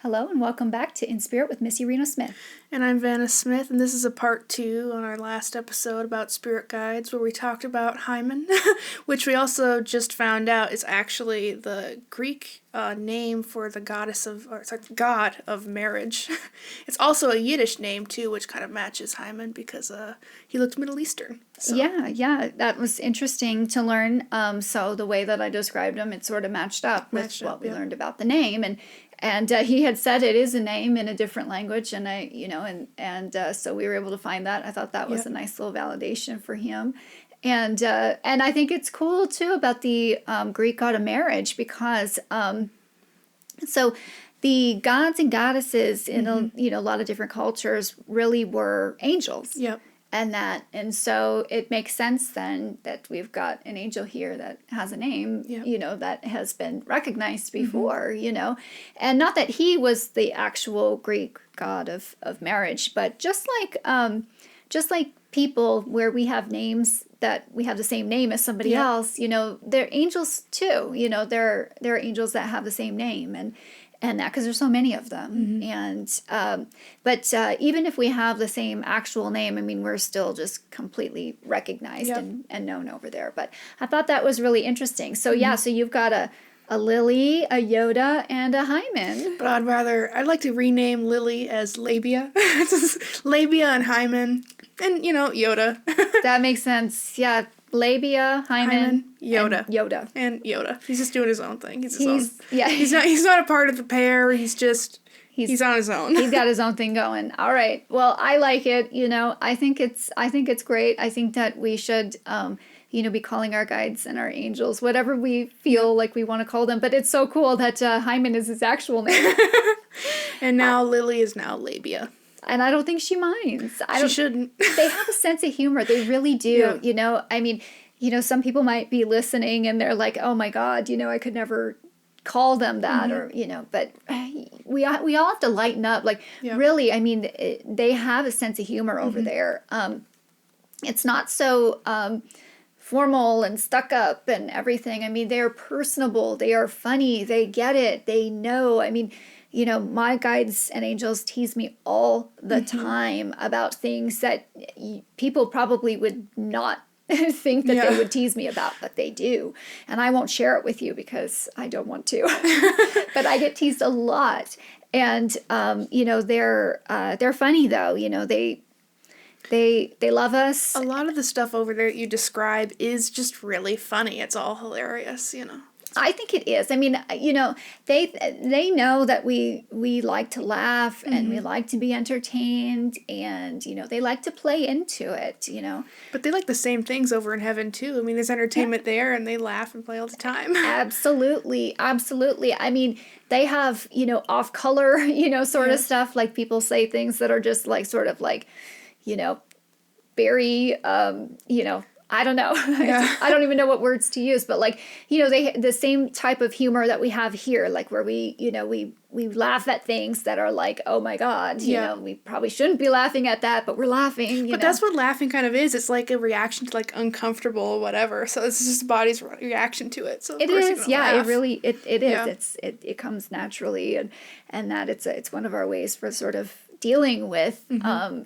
Hello and welcome back to In Spirit with Missy Reno Smith. And I'm Vanna Smith, and this is a part 2 on our last episode about spirit guides, where we talked about Hymen, which we also just found out is actually the Greek name for the god of marriage. It's also a Yiddish name too, which kind of matches Hymen because he looked Middle Eastern. So. Yeah, that was interesting to learn. So the way that I described him, it sort of matched up with what we learned about the name, and he had said it is a name in a different language, and so we were able to find that. I thought that was a nice little validation for him, and I think it's cool too about the Greek god of marriage because so the gods and goddesses in a lot of different cultures really were angels. Yep. And so it makes sense then that we've got an angel here that has a name, that has been recognized before, and not that he was the actual Greek god of marriage, but just like people where we have names that we have the same name as somebody else, they're angels too, there are angels that have the same name and that because there's so many of them, but even if we have the same actual name, I mean, we're still just completely recognized and known over there. But I thought that was really interesting. So so you've got a Lily, a Yoda, and a Hymen. But I'd like to rename Lily as Labia. Labia and Hymen, and Yoda. That makes sense. Yeah. Labia, Hymen, Yoda. And Yoda. He's just doing his own thing. He's his own. Yeah. He's not a part of the pair. He's on his own. He's got his own thing going. All right. Well, I like it. I think it's great. I think that we should be calling our guides and our angels whatever we feel like we want to call them. But it's so cool that Hymen is his actual name. And now Lily is now Labia. And I don't think she minds. She shouldn't. They have a sense of humor. They really do. Yeah. I mean, some people might be listening and they're like, oh my God, I could never call them that or, but we all have to lighten up. Like, really, I mean, they have a sense of humor over there. It's not so formal and stuck up and everything. I mean, they're personable. They are funny. They get it. They know. I mean, my guides and angels tease me all the time about things that people probably would not think that they would tease me about, but they do. And I won't share it with you because I don't want to. But I get teased a lot. And, they're funny, though. They love us. A lot of the stuff over there that you describe is just really funny. It's all hilarious, I think it is. I mean, they know that we like to laugh and we like to be entertained and, they like to play into it, But they like the same things over in heaven, too. I mean, there's entertainment there and they laugh and play all the time. Absolutely. I mean, they have, off-color, sort of stuff. Like people say things that are just like sort of like, very, I don't know. I don't even know what words to use, but like, they the same type of humor that we have here, like where we laugh at things that are like, oh my God, we probably shouldn't be laughing at that, but we're laughing. But that's what laughing kind of is. It's like a reaction to like uncomfortable or whatever. So it's just the body's reaction to it. So it is, laugh. It really it is. It comes naturally, and that it's one of our ways for sort of dealing with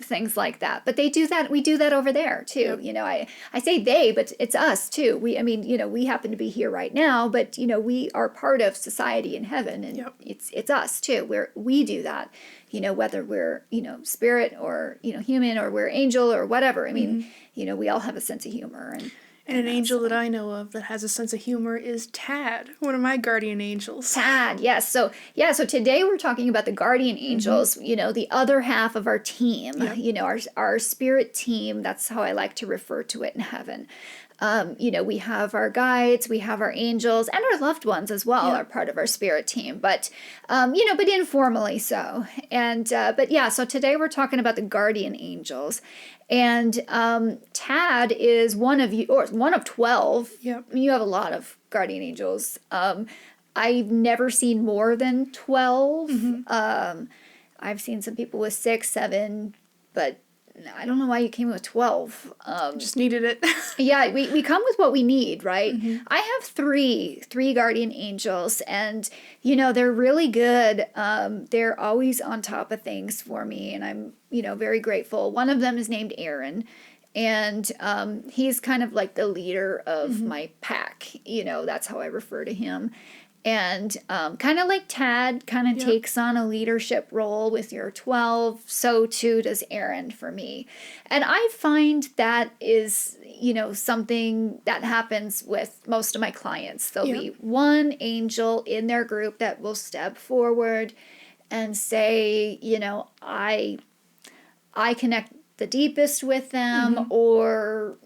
things like that. But they do that. We do that over there too. Yep. I say they, but it's us too. We happen to be here right now, but we are part of society in heaven, and it's us too. We do that. Whether we're spirit or human or we're angel or whatever. I mean, we all have a sense of humor And an angel that I know of that has a sense of humor is Tad, one of my guardian angels. Tad, yes. So today we're talking about the guardian angels, the other half of our team, our spirit team. That's how I like to refer to it in heaven. We have our guides, we have our angels, and our loved ones as well are part of our spirit team, but informally so. And, so today we're talking about the guardian angels. And Tad is one of 12. Yep. You have a lot of guardian angels. I've never seen more than 12. I've seen some people with 6, 7, but I don't know why you came with 12. Just needed it. Yeah, we come with what we need, right? Mm-hmm. I have three guardian angels, and, they're really good. They're always on top of things for me, and I'm, very grateful. One of them is named Aaron, and he's kind of like the leader of my pack. That's how I refer to him. And kind of like Tad kind of takes on a leadership role with your 12, so too does Aaron for me. And I find that is, something that happens with most of my clients. There'll be one angel in their group that will step forward and say, I connect the deepest with them, or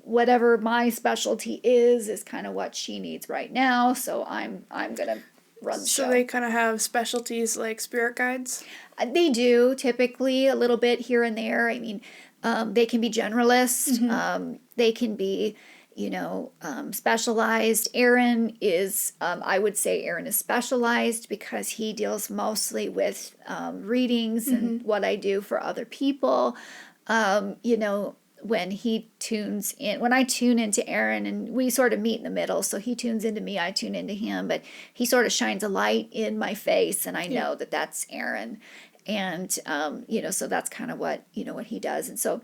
whatever my specialty is kind of what she needs right now, so I'm gonna run the show. So they kind of have specialties like spirit guides? They do, typically, a little bit here and there. I mean, they can be generalist, they can be specialized. Aaron is, I would say Aaron is specialized because he deals mostly with readings and what I do for other people. When he tunes in, when I tune into Aaron, and we sort of meet in the middle, so he tunes into me, I tune into him, but he sort of shines a light in my face, and I know that that's Aaron. And, so that's kind of what he does. And so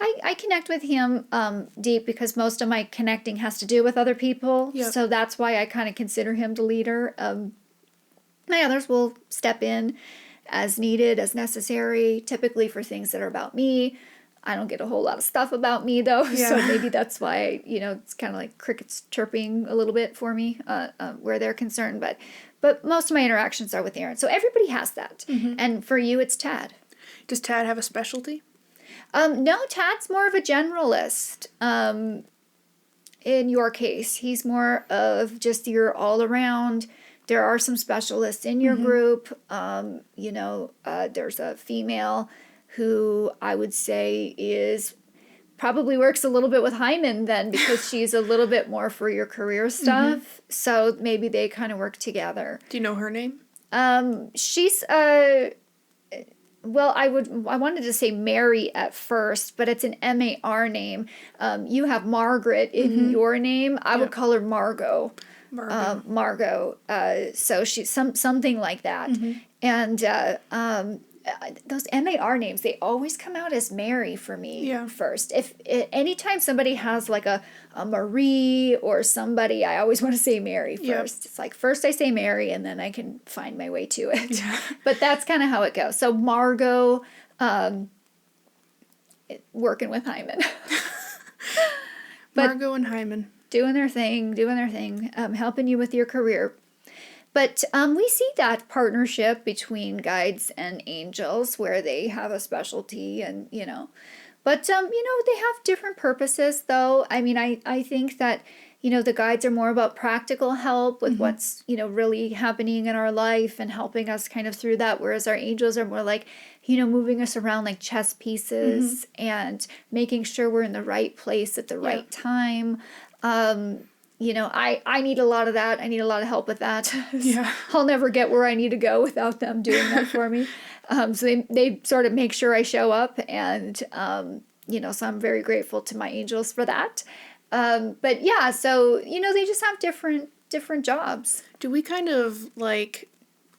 I connect with him deep because most of my connecting has to do with other people. Yep. So that's why I kind of consider him the leader. My others will step in as needed, as necessary, typically for things that are about me. I don't get a whole lot of stuff about me, though, so maybe that's why, it's kind of like crickets chirping a little bit for me where they're concerned. But most of my interactions are with Aaron. So everybody has that. And for you, it's Tad. Does Tad have a specialty? No, Tad's more of a generalist. In your case, he's more of just your all-around. There are some specialists in your group. There's a female who I would say probably works a little bit with Hyman then, because she's a little bit more for your career stuff. So maybe they kind of work together. Do you know her name? She's well, I wanted to say Mary at first, but it's an M-A-R name. You have Margaret in your name. I would call her Margot. Margot. So she's something like that. And those M-A-R names, they always come out as Mary for me first. If anytime somebody has like a Marie or somebody, I always want to say Mary first. It's like first I say Mary and then I can find my way to it. But that's kind of how it goes. So Margot, working with Hyman. Margot and Hyman. Doing their thing, helping you with your career. But we see that partnership between guides and angels where they have a specialty and, But, they have different purposes, though. I mean, I think that, the guides are more about practical help with what's, really happening in our life and helping us kind of through that, whereas our angels are more like, moving us around like chess pieces and making sure we're in the right place at the right time. I need a lot of that. I need a lot of help with that. I'll never get where I need to go without them doing that for me. So they sort of make sure I show up, and, so I'm very grateful to my angels for that. But yeah, so, they just have different jobs. Do we kind of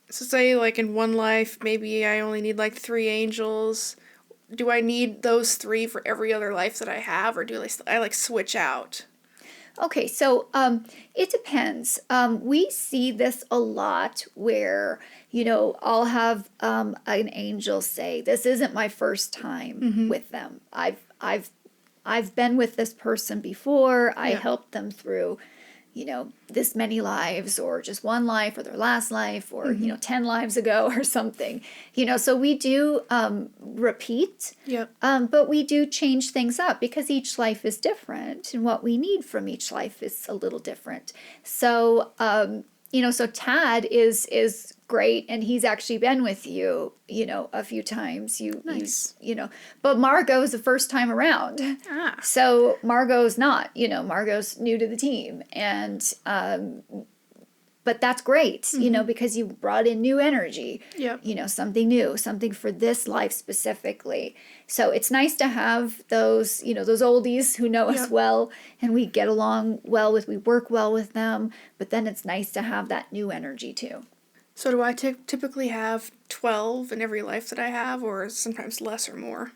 so say like in one life, maybe I only need like 3 angels. Do I need those 3 for every other life that I have, or do I switch out? Okay, so it depends. We see this a lot where, I'll have an angel say, "This isn't my first time with them. I've been with this person before. I helped them through, this many lives, or just one life, or their last life, or 10 lives ago, or something." So we do repeat. But we do change things up because each life is different, and what we need from each life is a little different. So so Tad is great, and he's actually been with you, a few times. Nice. But Margot's the first time around. So Margot's not, Margot's new to the team. And, but that's great, you know, because you brought in new energy, Yep. you know, something new, something for this life specifically. So it's nice to have those, you know, those oldies who know us well, and we get along well with, we work well with them, but then it's nice to have that new energy too. So do I typically have 12 in every life that I have, or sometimes less or more?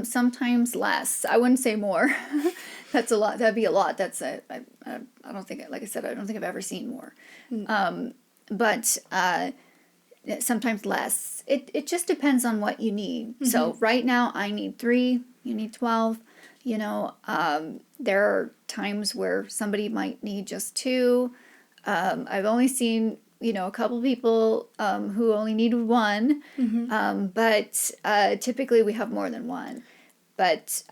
Sometimes less. I wouldn't say more. That's a lot. That'd be a lot. I don't think, like I said, I don't think I've ever seen more. But sometimes less. It just depends on what you need. So right now I need 3, you need 12. You know, there are times where somebody might need just 2. I've only seen, you know, a couple people who only need 1, but typically we have more than 1. But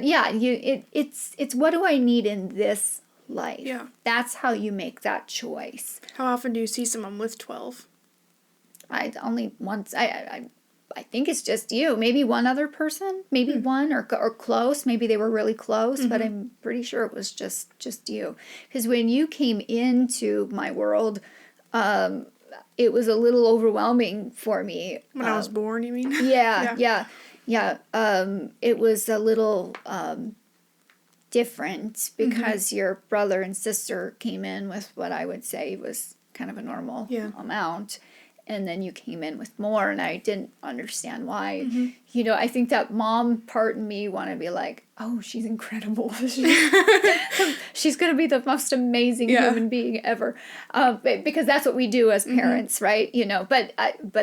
yeah, it's what do I need in this life? Yeah. That's how you make that choice. How often do you see someone with 12? I only once. I think it's just you. Maybe one other person. Maybe one or close. Maybe they were really close, but I'm pretty sure it was just you. Because when you came into my world, it was a little overwhelming for me. When I was born, you mean? Yeah. It was a little different because your brother and sister came in with what I would say was kind of a normal amount. And then you came in with more, and I didn't understand why. You know, I think that mom part in me want to be like, oh, she's incredible. She's going to be the most amazing human being ever. Because that's what we do as parents, right? You know, but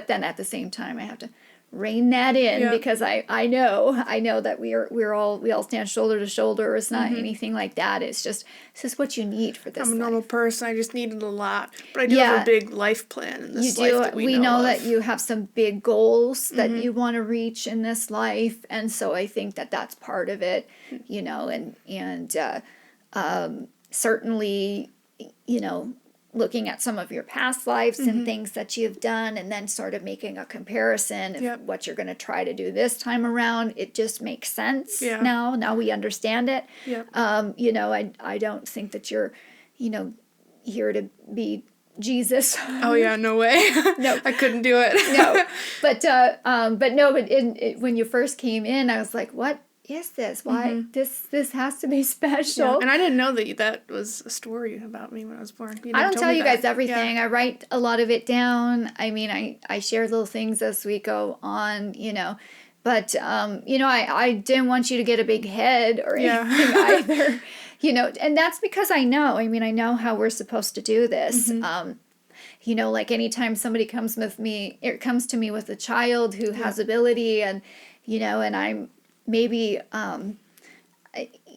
then at the same time, I have to rein that in because I know that we all stand shoulder to shoulder. It's not anything like that. It's just what you need for this. I'm a normal person. I just needed a lot, but I do have a big life plan in this life that we know that you have some big goals that you want to reach in this life, and so I think that that's part of it. You know, and certainly, you know, looking at some of your past lives and things that you've done, and then sort of making a comparison of what you're going to try to do this time around. It just makes sense now. Now we understand it. You know, I don't think that you're, you know, here to be Jesus. Oh yeah, no way. No, I couldn't do it. No, but when you first came in, I was like, what is this? Why this has to be special? Yeah. And I didn't know that was a story about me when I was born. I don't tell you guys everything. I write a lot of it down. I mean, I share little things as we go on, you know. But you know, I didn't want you to get a big head or anything either. You know, and that's because I know. I mean, I know how we're supposed to do this. You know, like anytime somebody comes to me with a child who has ability, and you know, and I'm maybe,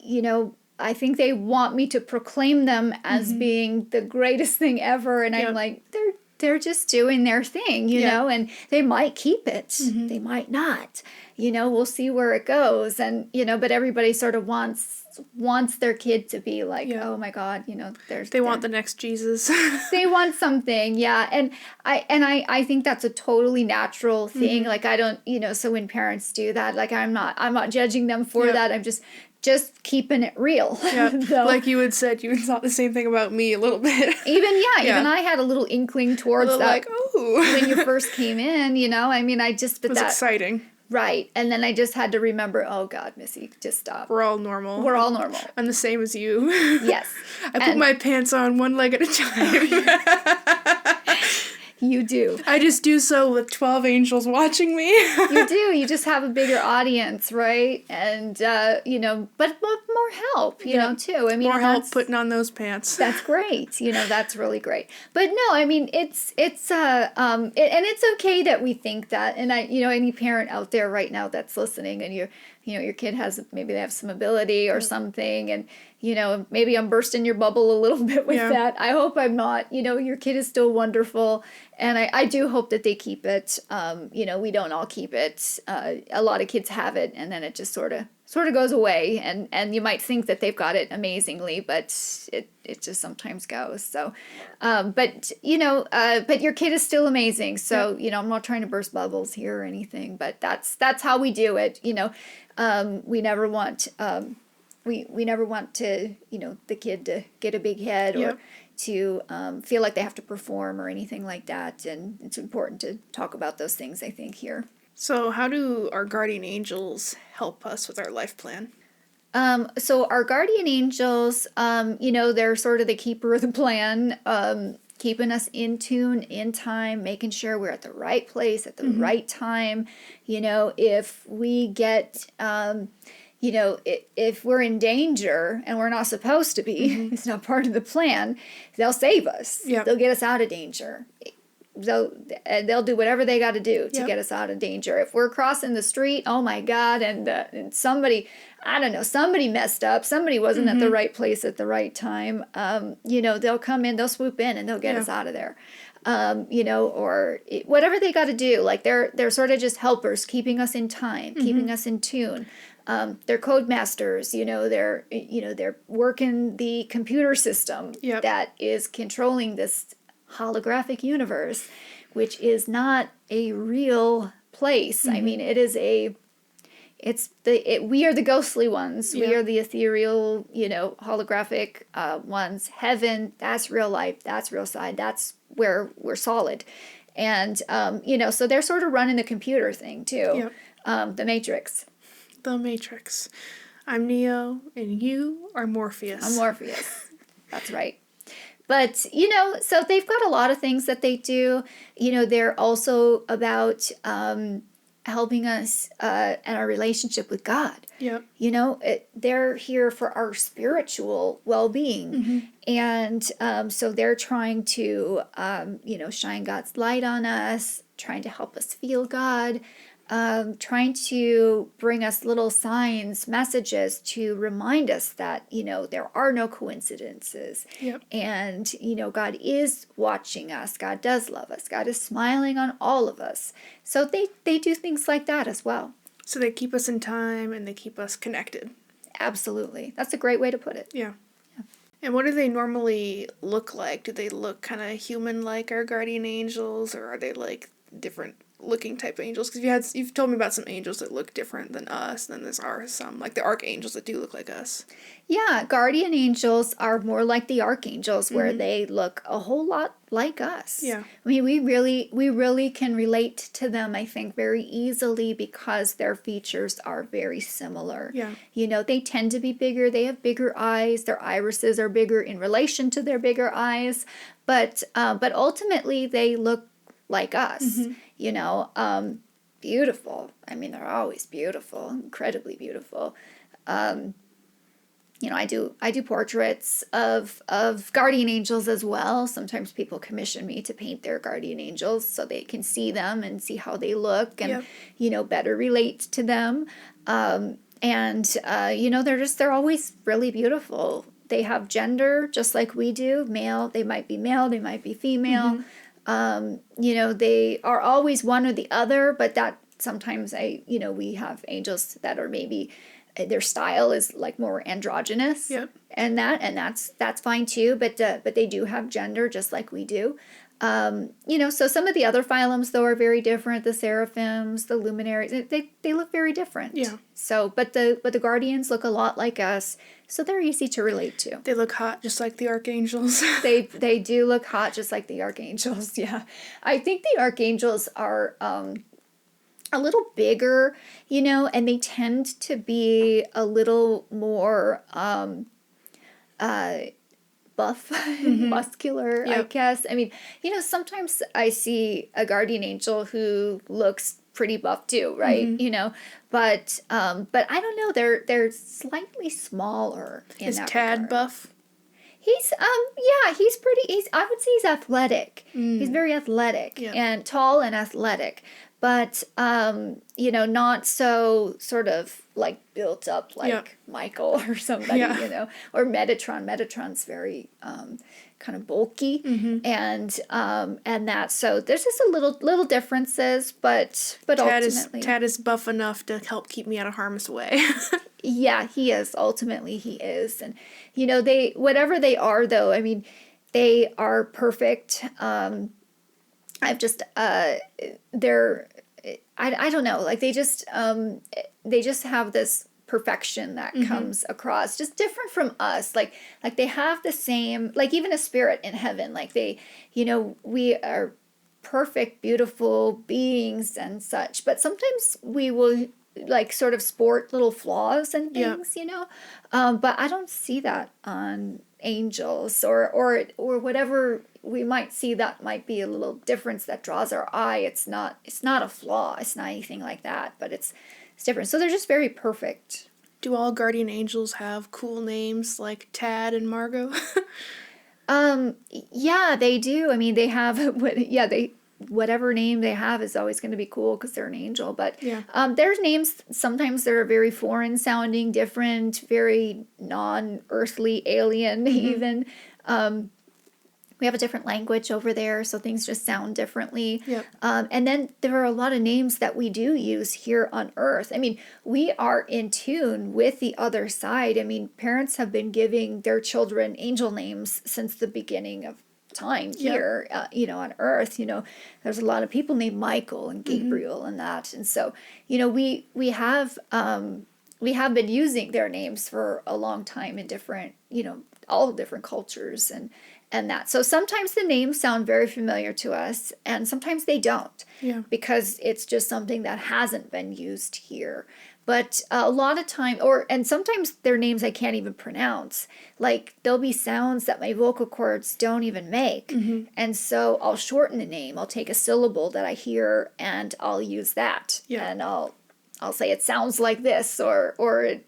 you know, I think they want me to proclaim them as being the greatest thing ever, and I'm like, they're just doing their thing, you know, and they might keep it, they might not, you know, we'll see where it goes, and you know, but everybody sort of wants their kid to be like, oh my God, you know, they want the next Jesus. They want something, and I think that's a totally natural thing. Like I don't, you know, so when parents do that, like I'm not judging them for that. I'm just keeping it real. So, like you had said, you thought the same thing about me a little bit. Even I had a little inkling towards that. Like, oh, when you first came in, you know, I mean, it was exciting. Right. And then I just had to remember, oh God, Missy, just stop. We're all normal. We're all normal. I'm the same as you. Yes. I put my pants on one leg at a time. You do. I just do so with 12 angels watching me. You do. You just have a bigger audience, right? And, you know, but more help, you know, too. I mean, more help putting on those pants. That's great. You know, that's really great. But no, I mean, it's and it's okay that we think that. And you know, any parent out there right now that's listening, and you know, your kid maybe they have some ability or something, and you know, maybe I'm bursting your bubble a little bit with that. I hope I'm not. You know, your kid is still wonderful, and I do hope that they keep it. You know, we don't all keep it. A lot of kids have it, and then it just sort of goes away, and you might think that they've got it amazingly, but it just sometimes goes. So, but you know, but your kid is still amazing. So you know, I'm not trying to burst bubbles here or anything, but that's how we do it. You know, we never want. We never want to, you know, the kid to get a big head or, to feel like they have to perform or anything like that. And it's important to talk about those things, I think, here. So how do our guardian angels help us with our life plan? So our guardian angels, they're sort of the keeper of the plan, keeping us in tune, in time, making sure we're at the right place at the right time. If we get, if we're in danger and we're not supposed to be, it's not part of the plan, they'll save us. Yep. They'll get us out of danger. They'll do whatever they got to do to get us out of danger. If we're crossing the street, oh my God, and somebody, I don't know, somebody messed up, somebody wasn't at the right place at the right time, they'll come in, they'll swoop in, and they'll get us out of there. Or whatever they got to do. Like they're sort of just helpers, keeping us in time, keeping us in tune. They're code masters, they're working the computer system that is controlling this holographic universe, which is not a real place. I mean, we are the ghostly ones. We are the ethereal, holographic ones. Heaven, that's real life. That's real side. That's where we're solid. And, so they're sort of running the computer thing too. The Matrix. The Matrix. I'm Neo and you are Morpheus. I'm Morpheus. That's right. But, so they've got a lot of things that they do. They're also about helping us in our relationship with God. Yep. They're here for our spiritual well-being. And so they're trying to, shine God's light on us, trying to help us feel God, trying to bring us little signs, messages to remind us that, there are no coincidences. Yep. And, God is watching us. God does love us. God is smiling on all of us. So they do things like that as well. So they keep us in time and they keep us connected. Absolutely. That's a great way to put it. Yeah. And what do they normally look like? Do they look kind of human-like, our guardian angels, or are they like different looking type of angels? Because you've told me about some angels that look different than us, and there are some like the archangels that do look like us. Yeah, guardian angels are more like the archangels, where they look a whole lot like us. Yeah. I mean, we really can relate to them, I think, very easily because their features are very similar. Yeah. They tend to be bigger. They have bigger eyes. Their irises are bigger in relation to their bigger eyes, but ultimately they look like us. Beautiful. I mean, they're always beautiful, incredibly beautiful. I do portraits of guardian angels as well. Sometimes people commission me to paint their guardian angels so they can see them and see how they look and, better relate to them. They're always really beautiful. They have gender just like we do. Male, they might be female. They are always one or the other, but that sometimes we have angels that are maybe their style is like more androgynous. Yep. And that's fine too, but they do have gender just like we do. So some of the other phylums though are very different. The seraphims, the luminaries, they look very different. Yeah. So, but the guardians look a lot like us, so they're easy to relate to. They look hot just like the archangels. They do look hot just like the archangels. Yeah, I think the archangels are a little bigger, and they tend to be a little more buff, muscular, I guess. I mean, sometimes I see a guardian angel who looks pretty buff too, right? But I don't know, they're slightly smaller in Is that Tad regard. buff? He's I would say he's athletic. He's very athletic and tall and athletic. But, not so sort of like built up like Michael or somebody, or Metatron. Metatron's very kind of bulky and that. So there's just a little differences, but ultimately. Tad is buff enough to help keep me out of harm's way. Yeah, he is. Ultimately, he is. And, whatever they are, though, I mean, they are perfect. I've just, I don't know, like they just have this perfection that comes across, just different from us. Like they have the same, like even a spirit in heaven, like they, we are perfect, beautiful beings and such, but sometimes we will like sort of sport little flaws and things, but I don't see that on angels or whatever we might see that might be a little difference that draws our eye. It's not a flaw. It's not anything like that, but it's different. So they're just very perfect. Do all guardian angels have cool names like Tad and Margot? Yeah, they do. I mean, they have, whatever name they have is always going to be cool because they're an angel. But there's names sometimes that are very foreign sounding, different, very non-earthly, alien even. We have a different language over there, so things just sound differently. Yep. And then there are a lot of names that we do use here on Earth. I mean, we are in tune with the other side. I mean, parents have been giving their children angel names since the beginning of time here, on Earth. There's a lot of people named Michael and Gabriel and that. And so, we have been using their names for a long time in different, all different cultures and that. So sometimes the names sound very familiar to us and sometimes they don't because it's just something that hasn't been used here. But a lot of time, and sometimes their names I can't even pronounce. Like there'll be sounds that my vocal cords don't even make. And so I'll shorten the name. I'll take a syllable that I hear and I'll use that. And I'll say it sounds like this, or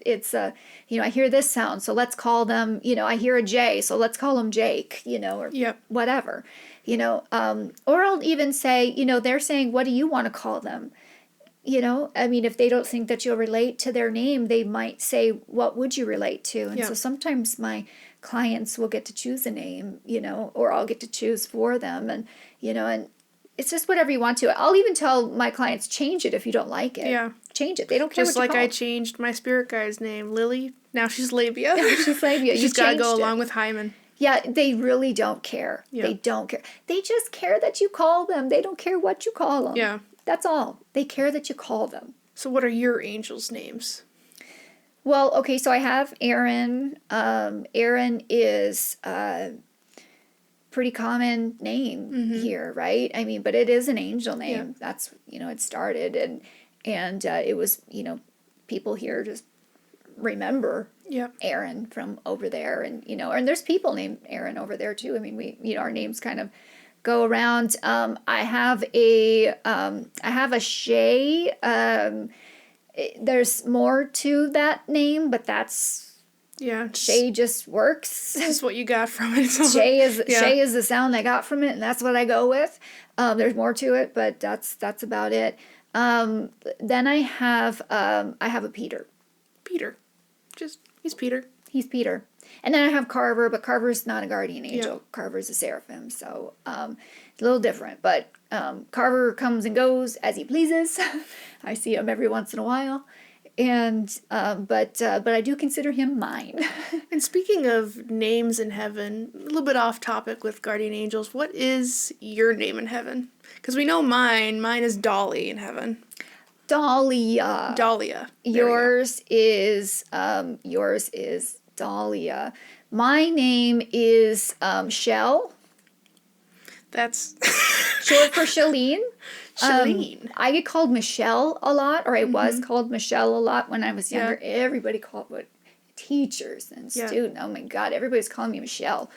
it's I hear this sound, so let's call them, I hear a J, so let's call them Jake, or whatever, or I'll even say, they're saying, what do you want to call them? I mean, if they don't think that you'll relate to their name, they might say, what would you relate to? And so sometimes my clients will get to choose a name, or I'll get to choose for them, and it's just whatever you want to. I'll even tell my clients, change it if you don't like it. Yeah. Change it. They don't care just what you call. Just like I changed my spirit guide's name, Lily. Now she's Labia. Yeah, she's Labia. She's got to go along with Hyman. Yeah, they really don't care. Yeah. They don't care. They just care that you call them. They don't care what you call them. Yeah. That's all. They care that you call them. So what are your angels' names? Well, okay, so I have Aaron. Aaron is pretty common name here, right? I mean, but it is an angel name. That's, it started and it was, people here just remember Aaron from over there and, and there's people named Aaron over there too. I mean, we, our names kind of go around. I have a Shay. There's more to that name, but that's, Shay just works. This is what you got from it. Shay is the sound I got from it, and that's what I go with. There's more to it, but that's about it. Then I have a Peter. Peter, he's Peter. He's Peter. And then I have Carver, but Carver's not a guardian angel. Yeah. Carver's a seraphim, so it's a little different. But Carver comes and goes as he pleases. I see him every once in a while. And but I do consider him mine. And speaking of names in heaven, a little bit off topic with guardian angels, what is your name in heaven? Because we know mine is Dolly in heaven. Dahlia. Yours is Dahlia. My name is Shell. That's short for Shalene. Shalene. I get called Michelle a lot, or I was called Michelle a lot when I was younger. Yeah. Everybody called teachers and students. Oh my God, everybody's calling me Michelle.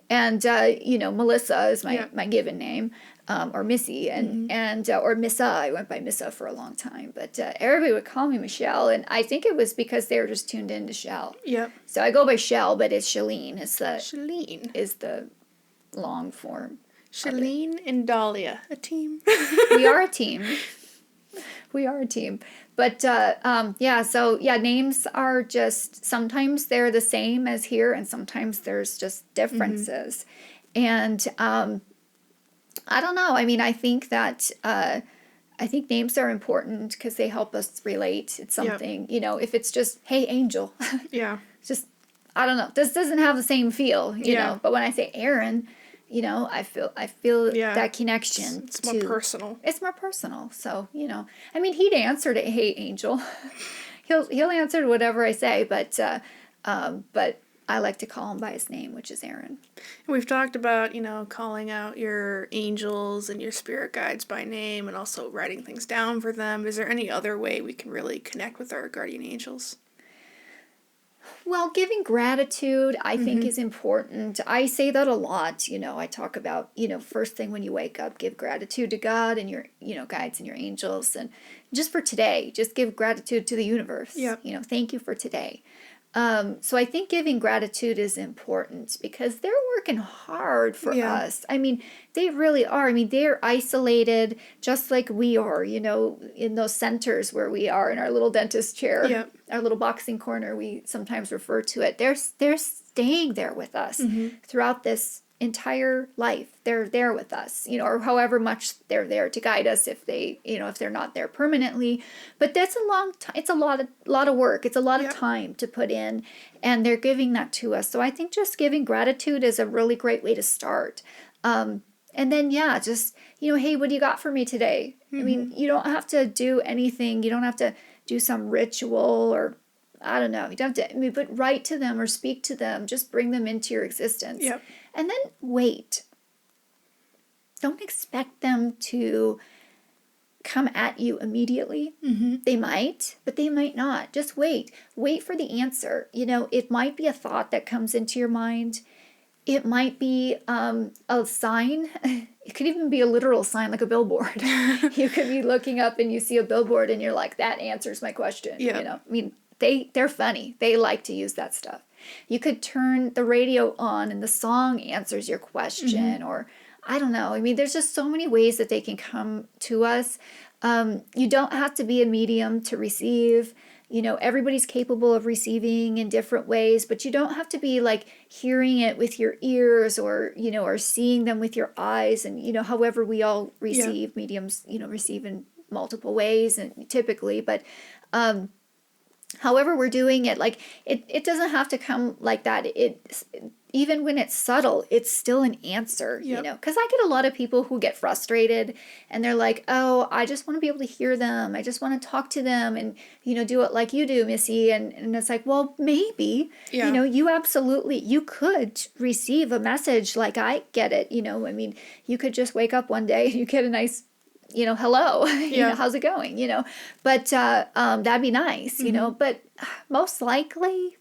And Melissa is my given name, or Missy, and or Missa. I went by Missa for a long time, but everybody would call me Michelle, and I think it was because they were just tuned into Shell. Yep. So I go by Shell, but it's Shalene. Shalene is the long form. Shalene and Dahlia, a team. We are a team. But, names are just, sometimes they're the same as here, and sometimes there's just differences. And I don't know. I mean, I think that, names are important because they help us relate. It's something, if it's just, hey, angel. Yeah. Just, I don't know. This doesn't have the same feel, you know. But when I say Aaron, I feel that connection. It's more personal. It's more personal. So, I mean, he'd answer to, hey, angel, he'll answer whatever I say, but I like to call him by his name, which is Aaron. We've talked about, calling out your angels and your spirit guides by name and also writing things down for them. Is there any other way we can really connect with our guardian angels? Well, giving gratitude, I think, is important. I say that a lot. I talk about, first thing when you wake up, give gratitude to God and your, guides and your angels. And just for today, just give gratitude to the universe. Yep. Thank you for today. So I think giving gratitude is important because they're working hard for us. I mean, they really are. I mean, they're isolated just like we are, in those centers where we are in our little dentist chair, our little boxing corner, we sometimes refer to it. They're staying there with us throughout this entire life. They're there with us, or however much they're there to guide us if they, if they're not there permanently. But that's a long time. It's a lot of work. It's a lot of time to put in, and they're giving that to us. So I think just giving gratitude is a really great way to start. And then, just, hey, what do you got for me today? I mean, you don't have to do anything. You don't have to do some ritual or I don't know. You don't have to, but write to them or speak to them. Just bring them into your existence. Yep. And then wait. Don't expect them to come at you immediately. They might, but they might not. Just wait. Wait for the answer. It might be a thought that comes into your mind. It might be a sign. It could even be a literal sign, like a billboard. You could be looking up and you see a billboard and you're like, that answers my question. I mean, they're funny. They like to use that stuff. You could turn the radio on and the song answers your question or I don't know. I mean, there's just so many ways that they can come to us. You don't have to be a medium to receive. Everybody's capable of receiving in different ways, but you don't have to be like hearing it with your ears or, or seeing them with your eyes. And, however we all receive, mediums, receive in multiple ways and typically, but, however we're doing it, like it doesn't have to come like that. Even when it's subtle, it's still an answer, because I get a lot of people who get frustrated and they're like, oh, I just want to be able to hear them. I just want to talk to them and, do it like you do, Missy. And it's like, well, maybe, you could receive a message like I get it. I mean, you could just wake up one day and you get a nice hello, how's it going, but, that'd be nice, but most likely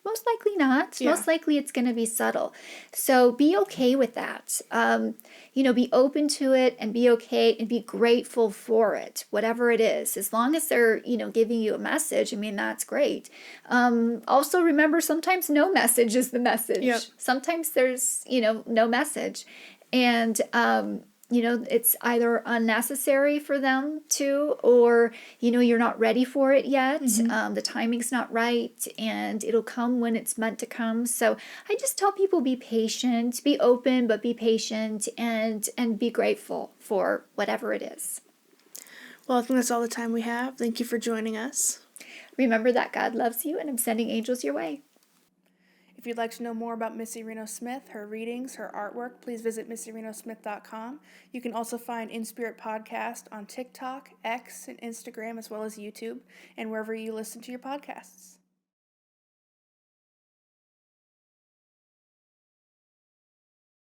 not, most likely it's going to be subtle. So be okay with that. Be open to it and be okay and be grateful for it, whatever it is, as long as they're, giving you a message. I mean, that's great. Also remember, sometimes no message is the message. Sometimes there's, no message and, it's either unnecessary for them to, or, you're not ready for it yet. The timing's not right and it'll come when it's meant to come. So I just tell people, be patient, be open, but be patient and be grateful for whatever it is. Well, I think that's all the time we have. Thank you for joining us. Remember that God loves you and I'm sending angels your way. If you'd like to know more about Missy Reno Smith, her readings, her artwork, please visit MissyRenoSmith.com. You can also find In Spirit Podcast on TikTok, X, and Instagram, as well as YouTube, and wherever you listen to your podcasts.